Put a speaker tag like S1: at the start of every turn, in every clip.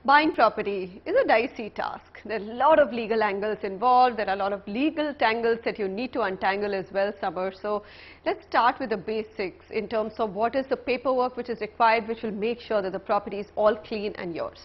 S1: Buying property is a dicey task. There are a lot of legal angles involved. There are a lot of legal tangles that you need to untangle as well, Samar. So let's start with the basics in terms of what is the paperwork which is required, which will make sure that the property is all clean and yours.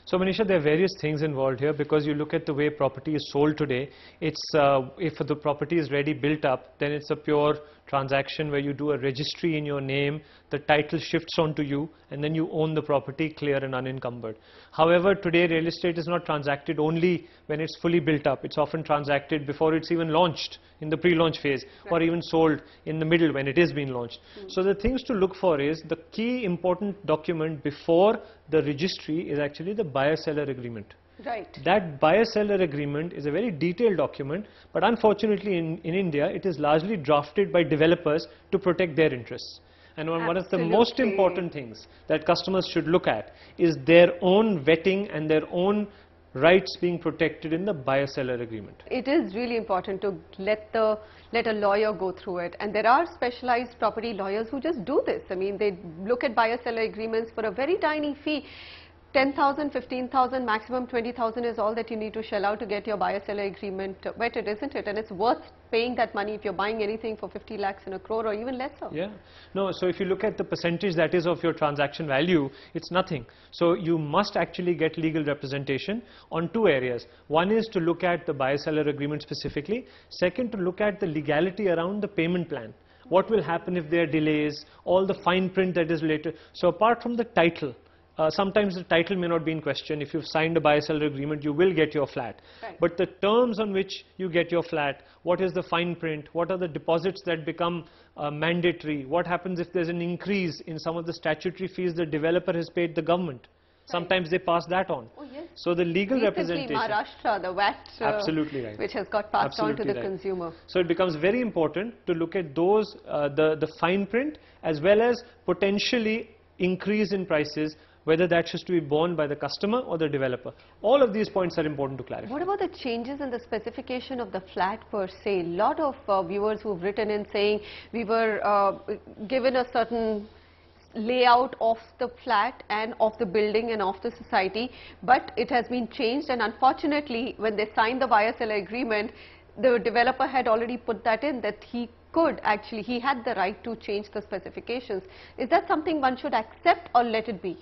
S2: So Manisha, there are various things involved here because you look at the way property is sold today. It's if the property is ready built up, then it's a pure transaction where you do a registry in your name, the title shifts onto you, and then you own the property clear and unencumbered. However, today real estate is not transacted only when it's fully built up. It's often transacted before it's even launched in the pre-launch phase, or even sold in the middle when it is being launched. So the things to look for is the key important document before the registry is actually the buyer-seller agreement.
S1: Right.
S2: That buyer-seller agreement is a very detailed document, but unfortunately in India it is largely drafted by developers to protect their interests. And one of the most important things that customers should look at is their own vetting and their own rights being protected in the buyer-seller agreement.
S1: It is really important to let a lawyer go through it, and there are specialized property lawyers who just do this. I mean, they look at buyer-seller agreements for a very tiny fee. 10,000, 15,000, maximum 20,000 is all that you need to shell out to get your buyer-seller agreement vetted, isn't it? And it's worth paying that money if you're buying anything for 50 lakhs in a crore or even lesser.
S2: Yeah. No, so if you look at the percentage that is of your transaction value, it's nothing. So you must actually get legal representation on two areas. One is to look at the buyer-seller agreement specifically. Second, to look at the legality around the payment plan. What will happen if there are delays, all the fine print that is related. So apart from the title, sometimes the title may not be in question. If you've signed a buyer-seller agreement, you will get your flat. Right. But the terms on which you get your flat, what is the fine print, what are the deposits that become mandatory, what happens if there's an increase in some of the statutory fees the developer has paid the government. Sometimes they pass that on.
S1: Oh, yes.
S2: So the legal representation.
S1: Maharashtra, the VAT,
S2: absolutely right,
S1: which has got passed on to the consumer.
S2: So it becomes very important to look at those, the fine print, as well as potentially increase in prices, whether that has to be borne by the customer or the developer. All of these points are important to clarify.
S1: What about the changes in the specification of the flat per se? A lot of viewers who've written in saying we were given a certain layout of the flat and of the building and of the society, but it has been changed, and unfortunately when they signed the buyer-seller agreement, the developer had already put that in, that he had the right to change the specifications. Is that something one should accept or let it be?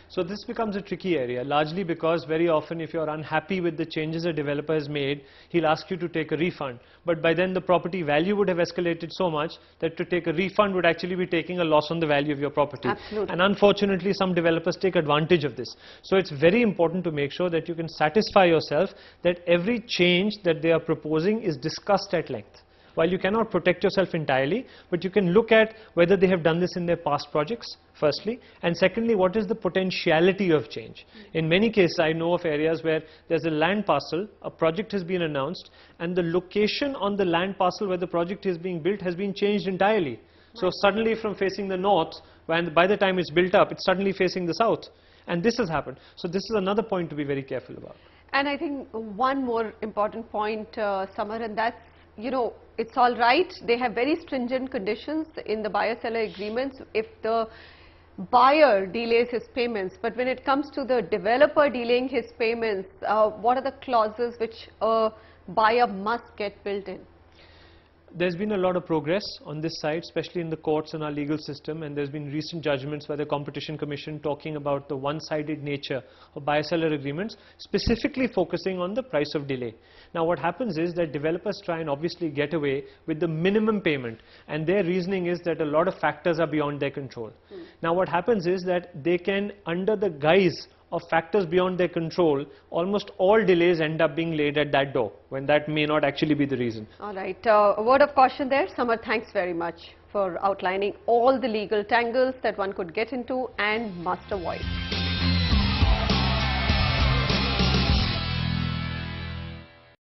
S2: So this becomes a tricky area, largely because very often if you're unhappy with the changes a developer has made, he'll ask you to take a refund. But by then the property value would have escalated so much that to take a refund would actually be taking a loss on the value of your property.
S1: Absolutely.
S2: And unfortunately some developers take advantage of this. So it's very important to make sure that you can satisfy yourself that every change that they are proposing is discussed at length. While you cannot protect yourself entirely, but you can look at whether they have done this in their past projects, firstly, and secondly, what is the potentiality of change. In many cases, I know of areas where there's a land parcel, a project has been announced, and the location on the land parcel where the project is being built has been changed entirely. So suddenly from facing the north, when by the time it's built up, it's suddenly facing the south. And this has happened. So this is another point to be very careful about.
S1: And I think one more important point, Samar, and that's, you know, it's all right. They have very stringent conditions in the buyer-seller agreements if the buyer delays his payments. But when it comes to the developer delaying his payments, what are the clauses which a buyer must get built in?
S2: There's been a lot of progress on this side, especially in the courts and our legal system, and there's been recent judgments by the Competition Commission talking about the one-sided nature of buyer-seller agreements, specifically focusing on the price of delay. Now what happens is that developers try and obviously get away with the minimum payment, and their reasoning is that a lot of factors are beyond their control. Now what happens is that they can, under the guise of factors beyond their control, almost all delays end up being laid at that door, when that may not actually be the reason.
S1: All right. A word of caution there. Samar, thanks very much for outlining all the legal tangles that one could get into and must avoid.